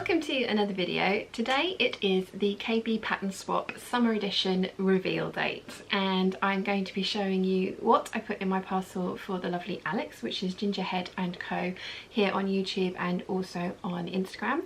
welcome to another video. Today it is the KB Pattern Swap Summer Edition reveal date, and I'm going to be showing you what I put in my parcel for the lovely Alex, which is Gingerhead & Co, here on YouTube and also on Instagram,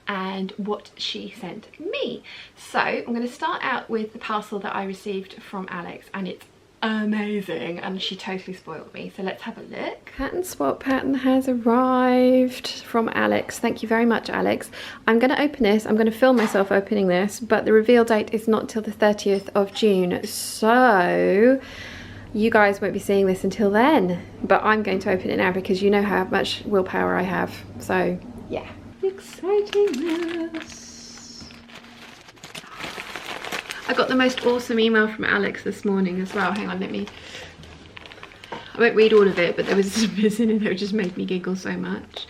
and what she sent me. So I'm going to start out with the parcel that I received from Alex, and it's amazing and she totally spoiled me, so let's have a look. Pattern Swap pattern has arrived from Alex. Thank you very much, Alex. I'm going to open this. I'm going to film myself opening this, but the reveal date is not till the 30th of June, so you guys won't be seeing this until then, but I'm going to open it now because you know how much willpower I have. So yeah, excitingness. I got the most awesome email from Alex this morning as well. Hang on, I won't read all of it, but there was some bits in it that just made me giggle so much.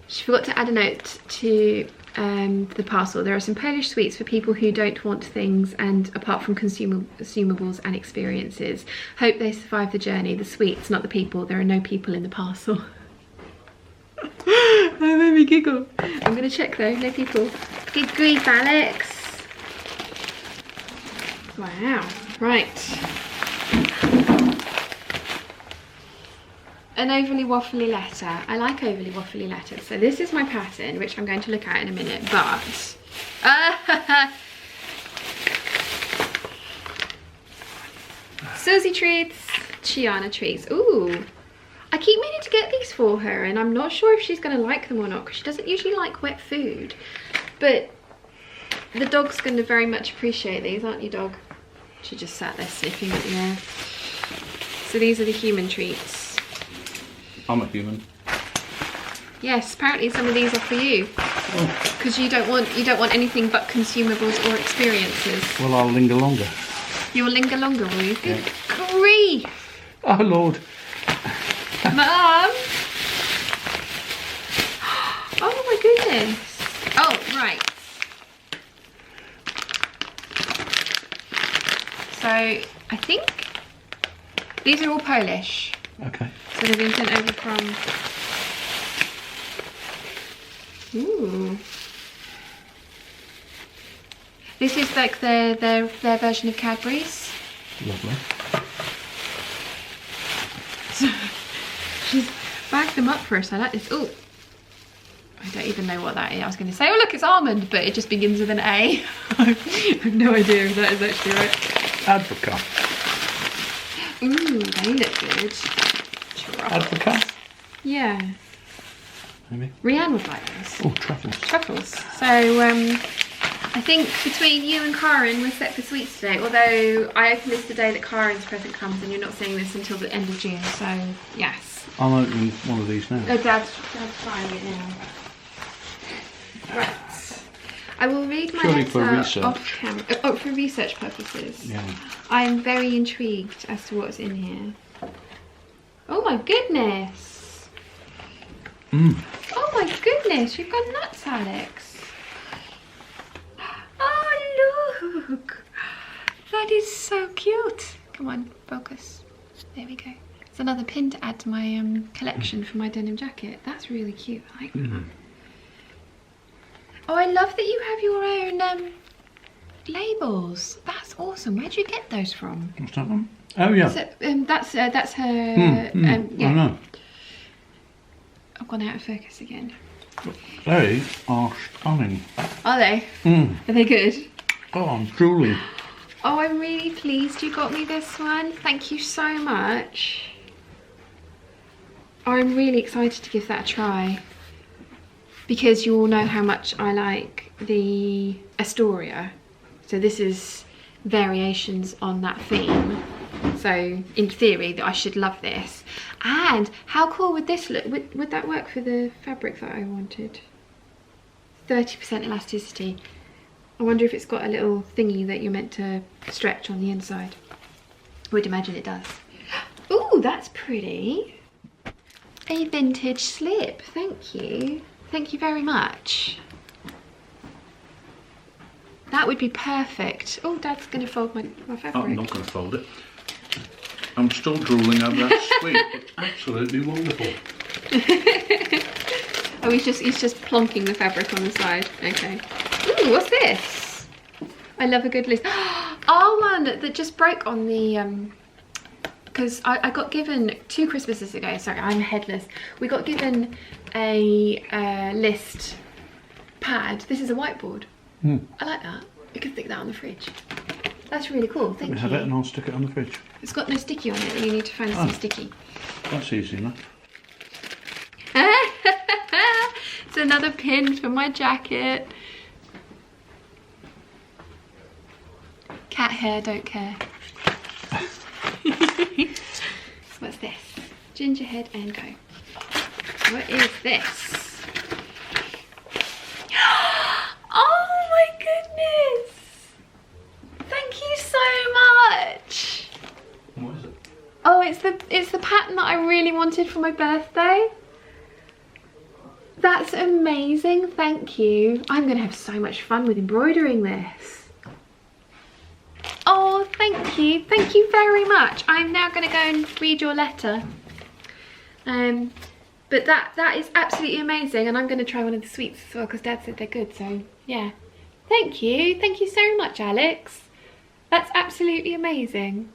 She forgot to add a note to the parcel. There are some Polish sweets for people who don't want things and apart from consumables and experiences. Hope they survive the journey. The sweets, not the people. There are no people in the parcel. That made me giggle. I'm going to check though, no people. Good grief, Alex. Wow, right. An overly waffly letter. I like overly waffly letters. So this is my pattern, which I'm going to look at in a minute, but... Susie treats, Chiana treats. Ooh, I keep meaning to get these for her, and I'm not sure if she's going to like them or not, because she doesn't usually like wet food. But the dog's going to very much appreciate these, aren't you, dog? She just sat there sniffing at the air. So these are the human treats. I'm a human. Yes, apparently some of these are for you. Because you don't want anything but consumables or experiences. Well, I'll linger longer. You'll linger longer, will you? Good grief! Oh Lord. Mum! Oh my goodness. Oh, right. So I think these are all Polish. Okay. So they've been sent over from... Ooh. This is like their version of Cadbury's. Lovely. So she's bagged them up for us. I like this. Oh, I don't even know what that is. I was going to say, oh look, it's almond, but it just begins with an A. I have no idea if that is actually right. Advoca. Ooh, they look good. Advoca? Yeah. Maybe. Rianne would like this. Oh, truffles. Truffles. So, I think between you and Karen, we're set for sweets today. Although I opened this the day that Karen's present comes, and you're not seeing this until the end of June. So, yes. I'm opening one of these now. Oh, Dad's trying it now. Right. I will read my Surely for letter research. off camera. Oh, for research purposes. Yeah. I'm very intrigued as to what's in here. Oh my goodness. Oh my goodness, you've got nuts, Alex. Oh look. That is so cute. Come on, focus. There we go. It's another pin to add to my collection for my denim jacket. That's really cute. I like that. Oh, I love that you have your own labels. That's awesome. Where'd you get those from? What's that one? Oh yeah. So, that's her. Yeah. I know. I've gone out of focus again. They are stunning. Are they? Are they good? Oh, I'm drooling. Oh, I'm really pleased you got me this one. Thank you so much. Oh, I'm really excited to give that a try, because you all know how much I like the Astoria. So this is variations on that theme. So in theory I should love this. And how cool would this look? Would that work for the fabric that I wanted? 30% elasticity. I wonder if it's got a little thingy that you're meant to stretch on the inside. I would imagine it does. Ooh, that's pretty. A vintage slip, thank you. Thank you very much. That would be perfect. Oh, Dad's going to fold my fabric. I'm not going to fold it. I'm still drooling over that sweet. It's absolutely wonderful. Oh, he's just plonking the fabric on the side. Okay. Ooh, what's this? I love a good list. Our one that just broke on the because I got given 2 Christmases ago. Sorry, I'm headless. We got given a list pad. This is a whiteboard. I like that. You can stick that on the fridge. That's really cool. Thank you. Have it and I'll stick it on the fridge. It's got no sticky on it. You need to find some sticky. That's easy enough. It's another pin for my jacket. Cat hair, don't care. What's this? Gingerhead and Co. What is this? Oh my goodness! Thank you so much. What is it? Oh, it's the pattern that I really wanted for my birthday. That's amazing, thank you. I'm gonna have so much fun with embroidering this. Oh, thank you very much. I'm now gonna go and read your letter. But that is absolutely amazing, and I'm gonna try one of the sweets as well because Dad said they're good, so yeah. Thank you so much, Alex. That's absolutely amazing.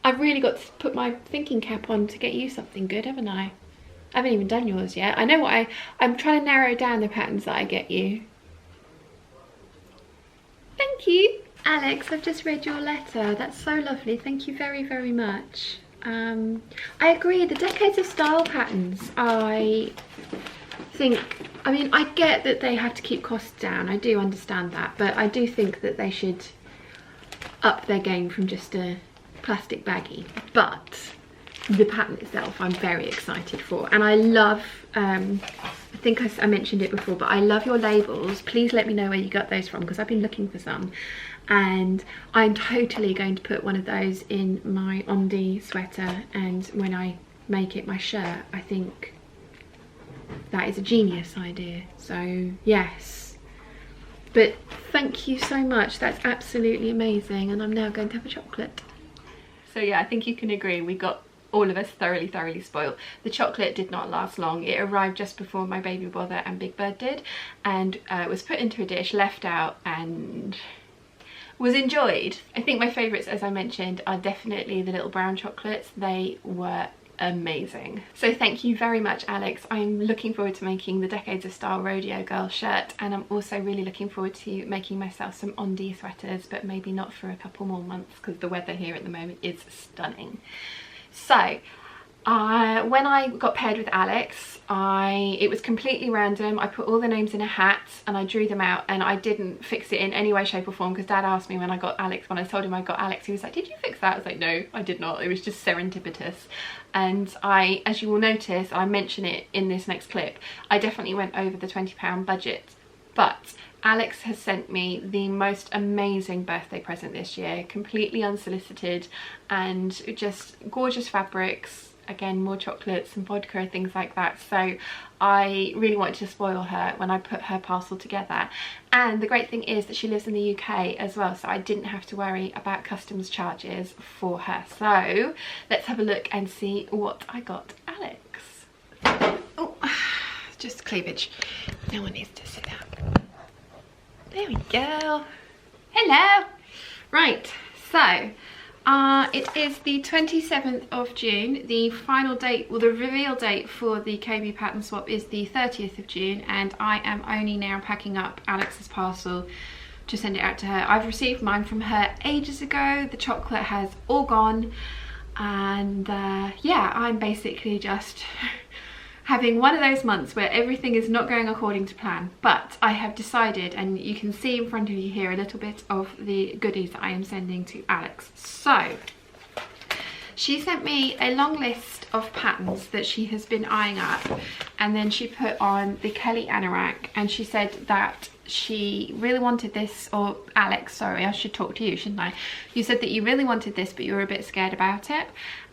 I've really got to put my thinking cap on to get you something good, haven't I? I haven't even done yours yet. I know what I'm trying to narrow down the patterns that I get you. Thank you. Alex, I've just read your letter. That's so lovely. Thank you very, very much. I agree, the Decades of Style patterns, I mean, I get that they have to keep costs down. I do understand that, but I do think that they should up their game from just a plastic baggie. But the pattern itself I'm very excited for, and I love I think I mentioned it before, but I love your labels. Please let me know where you got those from because I've been looking for some, and I'm totally going to put one of those in my Ondi sweater, and when I make it my shirt. I think that is a genius idea, so yes. But thank you so much, that's absolutely amazing, and I'm now going to have a chocolate. So yeah, I think you can agree we got all of us thoroughly spoiled. The chocolate did not last long. It arrived just before my baby brother and Big Bird did, and was put into a dish, left out, and was enjoyed. I think my favourites, as I mentioned, are definitely the little brown chocolates. They were amazing. So thank you very much, Alex. I'm looking forward to making the Decades of Style Rodeo Girl shirt, and I'm also really looking forward to making myself some Ondi sweaters, but maybe not for a couple more months because the weather here at the moment is stunning. So when I got paired with Alex, it was completely random. I put all the names in a hat and I drew them out, and I didn't fix it in any way, shape or form because Dad asked me when I got Alex, when I told him I got Alex, he was like, did you fix that? I was like, no, I did not. It was just serendipitous. And as you will notice, I mention it in this next clip, I definitely went over the £20 budget. But Alex has sent me the most amazing birthday present this year, completely unsolicited, and just gorgeous fabrics, again more chocolates and vodka and things like that. So I really wanted to spoil her when I put her parcel together, and the great thing is that she lives in the UK as well, so I didn't have to worry about customs charges for her. So let's have a look and see what I got Alex. Oh, just cleavage. No one needs to sit down. There we go. Hello. Right, so it is the 27th of June. The final date, well, the reveal date for the KB pattern swap is the 30th of June, and I am only now packing up Alex's parcel to send it out to her. I've received mine from her ages ago. The chocolate has all gone, and yeah, I'm basically just having one of those months where everything is not going according to plan. But I have decided, and you can see in front of you here a little bit of the goodies that I am sending to Alex. So she sent me a long list of patterns that she has been eyeing up, and then she put on the Kelly anorak, and she said that she really wanted this, or Alex, sorry, I should talk to you, shouldn't I? You said that you really wanted this, but you were a bit scared about it,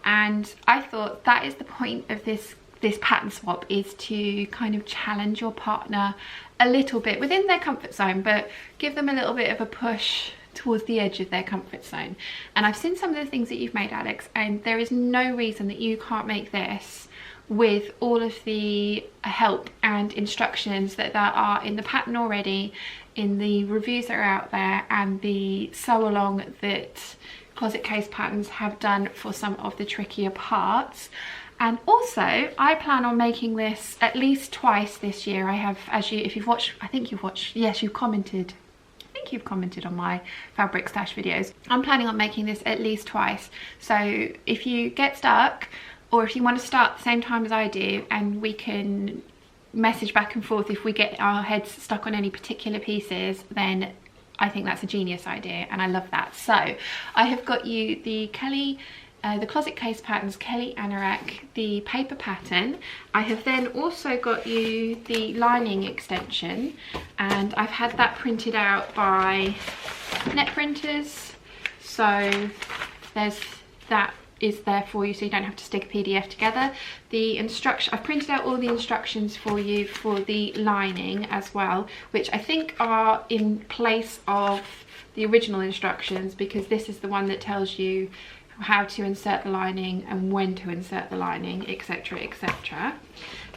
and I thought that is the point of this pattern swap, is to kind of challenge your partner a little bit within their comfort zone, but give them a little bit of a push towards the edge of their comfort zone. And I've seen some of the things that you've made, Alex, and there is no reason that you can't make this with all of the help and instructions that there are in the pattern already, in the reviews that are out there, and the sew along that Closet Case Patterns have done for some of the trickier parts. And also I plan on making this at least twice this year. I have, as you, if you've watched, I think you've watched, yes, you've commented, I think you've commented on my fabric stash videos. I'm planning on making this at least twice. So if you get stuck, or if you want to start at the same time as I do, and we can message back and forth if we get our heads stuck on any particular pieces, then I think that's a genius idea and I love that. So I have got you the Kelly, the Closet Case Patterns Kelly Anorak, the paper pattern. I have then also got you the lining extension, and I've had that printed out by net printers. So that is there for you, so you don't have to stick a PDF together. The instruction, I've printed out all the instructions for you for the lining as well, which I think are in place of the original instructions, because this is the one that tells you how to insert the lining and when to insert the lining, etc, etc.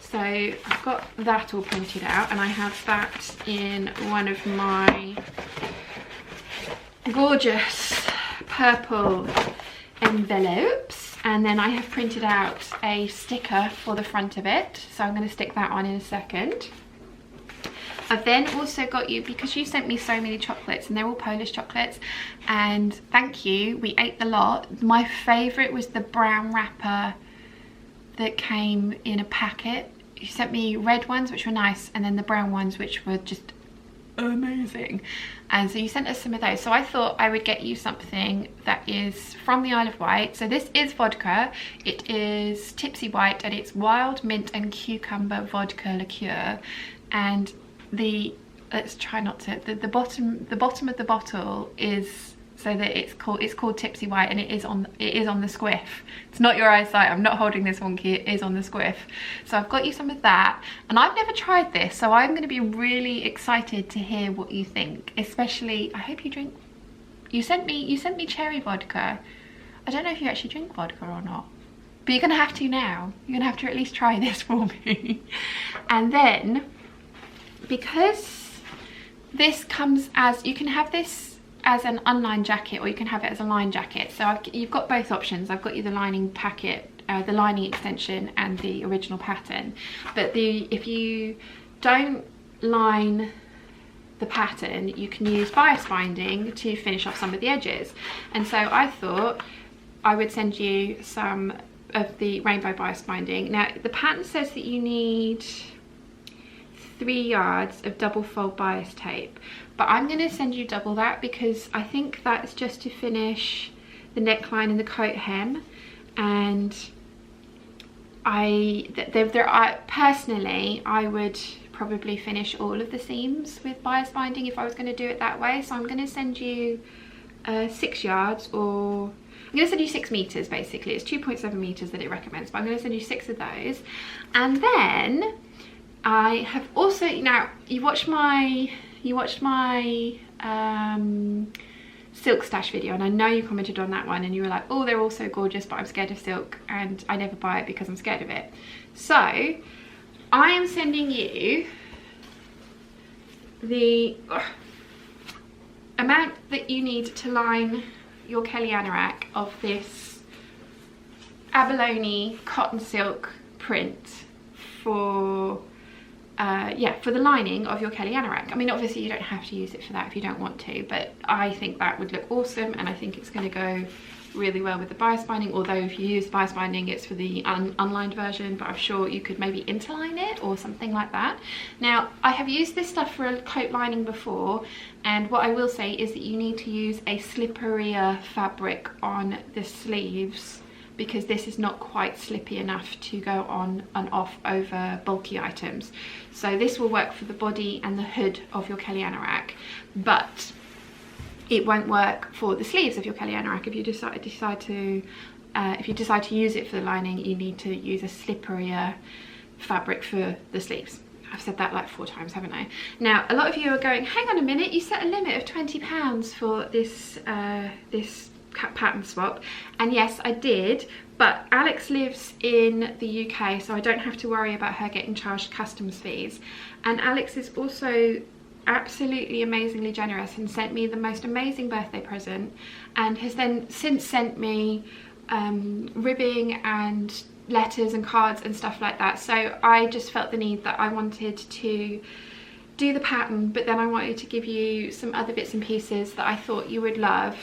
So I've got that all printed out, and I have that in one of my gorgeous purple envelopes, and then I have printed out a sticker for the front of it, so I'm going to stick that on in a second. I've then also got you, because you sent me so many chocolates, and they're all Polish chocolates, and thank you, we ate the lot. My favourite was the brown wrapper that came in a packet. You sent me red ones, which were nice, and then the brown ones, which were just amazing. And so you sent us some of those, so I thought I would get you something that is from the Isle of Wight. So this is vodka, it is Tipsy White, and it's wild mint and cucumber vodka liqueur. And the, let's try not to, the bottom of the bottle is, so that it's called Tipsy White, and it is on the squiff. It's not your eyesight, I'm not holding this wonky, it is on the squiff. So I've got you some of that, and I've never tried this, so I'm going to be really excited to hear what you think. Especially, I hope you drink. You sent me cherry vodka. I don't know if you actually drink vodka or not, but you're gonna have to now. You're gonna have to at least try this for me. And then, because this comes as, you can have this as an unlined jacket, or you can have it as a lined jacket. So you've got both options. I've got you the lining packet, the lining extension, and the original pattern. But if you don't line the pattern, you can use bias binding to finish off some of the edges. And so I thought I would send you some of the rainbow bias binding. Now the pattern says that you need 3 yards of double fold bias tape, but I'm going to send you double that, because I think that's just to finish the neckline and the coat hem. And personally, I would probably finish all of the seams with bias binding if I was going to do it that way. So I'm going to send you 6 yards, or I'm going to send you 6 meters basically. It's 2.7 meters that it recommends, but I'm going to send you 6 of those. And then I have also, now you watched my silk stash video, and I know you commented on that one and you were like, oh, they're all so gorgeous, but I'm scared of silk and I never buy it because I'm scared of it. So I am sending you the amount that you need to line your Kelly Anorak of this abalone cotton silk print for for the lining of your Kelly Anorak. I mean, obviously you don't have to use it for that if you don't want to, but I think that would look awesome, and I think it's going to go really well with the bias binding. Although if you use bias binding, it's for the unlined version, but I'm sure you could maybe interline it or something like that. Now I have used this stuff for a coat lining before, and what I will say is that you need to use a slipperier fabric on the sleeves, because this is not quite slippy enough to go on and off over bulky items. So this will work for the body and the hood of your Kelly Anorak, but it won't work for the sleeves of your Kelly Anorak. If you decide to use it for the lining, you need to use a slipperier fabric for the sleeves. I've said that like 4 times, haven't I? Now, a lot of you are going, hang on a minute, you set a limit of £20 for this this pattern swap, and yes I did, But Alex lives in the UK, so I don't have to worry about her getting charged customs fees. And Alex is also absolutely amazingly generous and sent me the most amazing birthday present, and has then since sent me ribbing and letters and cards and stuff like that. So I just felt the need that I wanted to do the pattern, but then I wanted to give you some other bits and pieces that I thought you would love.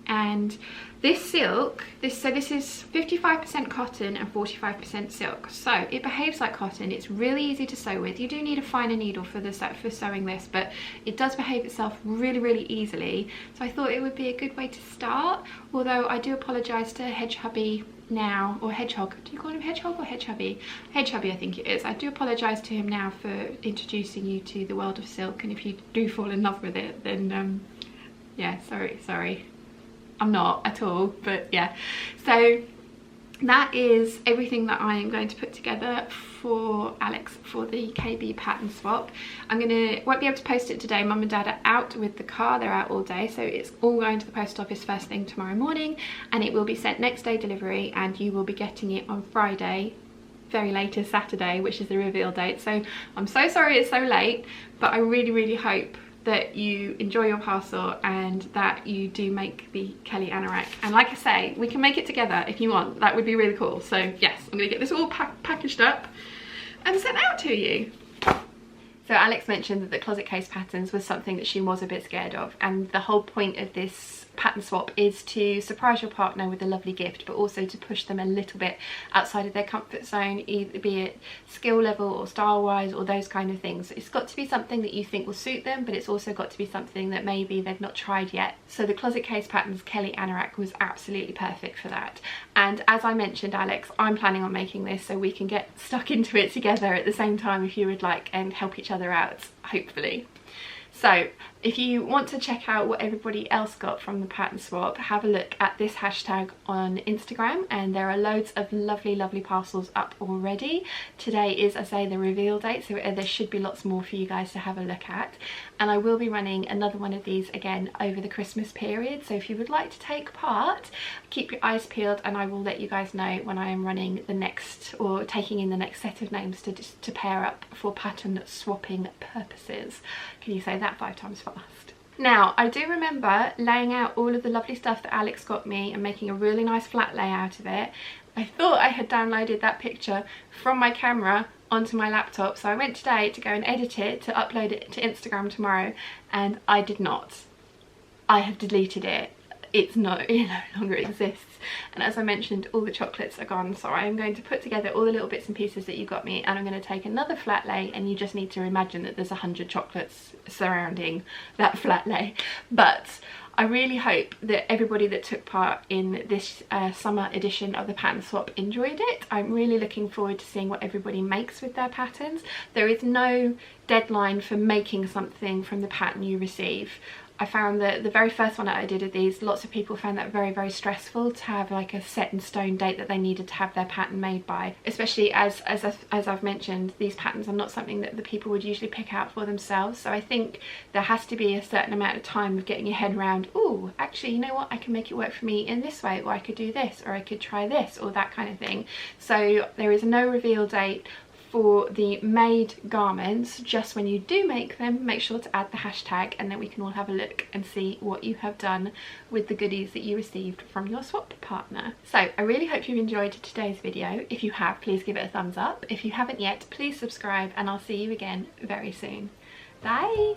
And this silk, this is 55% cotton and 45% silk, so it behaves like cotton. It's really easy to sew with. You do need a finer needle for sewing this, but it does behave itself really easily. So I thought it would be a good way to start, although I do apologise to Hedge Hubby now, or Hedgehog. Do you call him Hedgehog or Hedge Hubby? Hedge Hubby, I think it is. I do apologise to him now for introducing you to the world of silk, and if you do fall in love with it, then yeah, sorry. I'm not at all, but yeah. So that is everything that I am going to put together for Alex for the KB pattern swap. Won't be able to post it today. Mum and Dad are out with the car, they're out all day, so it's all going to the post office first thing tomorrow morning, and it will be sent next day delivery, and you will be getting it on Friday, very latest Saturday, which is the reveal date. So I'm so sorry it's so late, but I really hope that you enjoy your parcel and that you do make the Kelly anorak. And like I say, we can make it together if you want. That would be really cool. So yes, I'm gonna get this all packaged up and sent out to you. So Alex mentioned that the closet case patterns was something that she was a bit scared of, and the whole point of this pattern swap is to surprise your partner with a lovely gift, but also to push them a little bit outside of their comfort zone, either be it skill level or style wise or those kind of things. It's got to be something that you think will suit them, but it's also got to be something that maybe they've not tried yet. So the closet case patterns Kelly anorak was absolutely perfect for that. And as I mentioned, Alex, I'm planning on making this so we can get stuck into it together at the same time if you would like, and help each other out, hopefully. So if you want to check out what everybody else got from the pattern swap, have a look at this hashtag on Instagram, and there are loads of lovely parcels up already. Today is, I say, the reveal date, so there should be lots more for you guys to have a look at. And I will be running another one of these again over the Christmas period, so if you would like to take part, keep your eyes peeled, and I will let you guys know when I am running the next, or taking in the next set of names to pair up for pattern swapping purposes. Can you say that 5 times fast? Now, I do remember laying out all of the lovely stuff that Alex got me and making a really nice flat layout of it. I thought I had downloaded that picture from my camera onto my laptop, so I went today to go and edit it to upload it to Instagram tomorrow, and I did not. I have deleted it. It no longer exists. And as I mentioned, all the chocolates are gone, so I am going to put together all the little bits and pieces that you got me, and I'm going to take another flat lay, and you just need to imagine that there's 100 chocolates surrounding that flat lay. But I really hope that everybody that took part in this summer edition of the pattern swap enjoyed it. I'm really looking forward to seeing what everybody makes with their patterns. There is no deadline for making something from the pattern you receive. I found that the very first one that I did of these, lots of people found that very stressful to have like a set in stone date that they needed to have their pattern made by, especially as I've mentioned, these patterns are not something that the people would usually pick out for themselves. So I think there has to be a certain amount of time of getting your head around, oh, actually, you know what, I can make it work for me in this way, or I could do this, or I could try this, or that kind of thing. So there is no reveal date for the made garments. Just when you do make them, make sure to add the hashtag, and then we can all have a look and see what you have done with the goodies that you received from your swap partner. So I really hope you've enjoyed today's video. If you have, please give it a thumbs up. If you haven't yet, please subscribe, and I'll see you again very soon. Bye!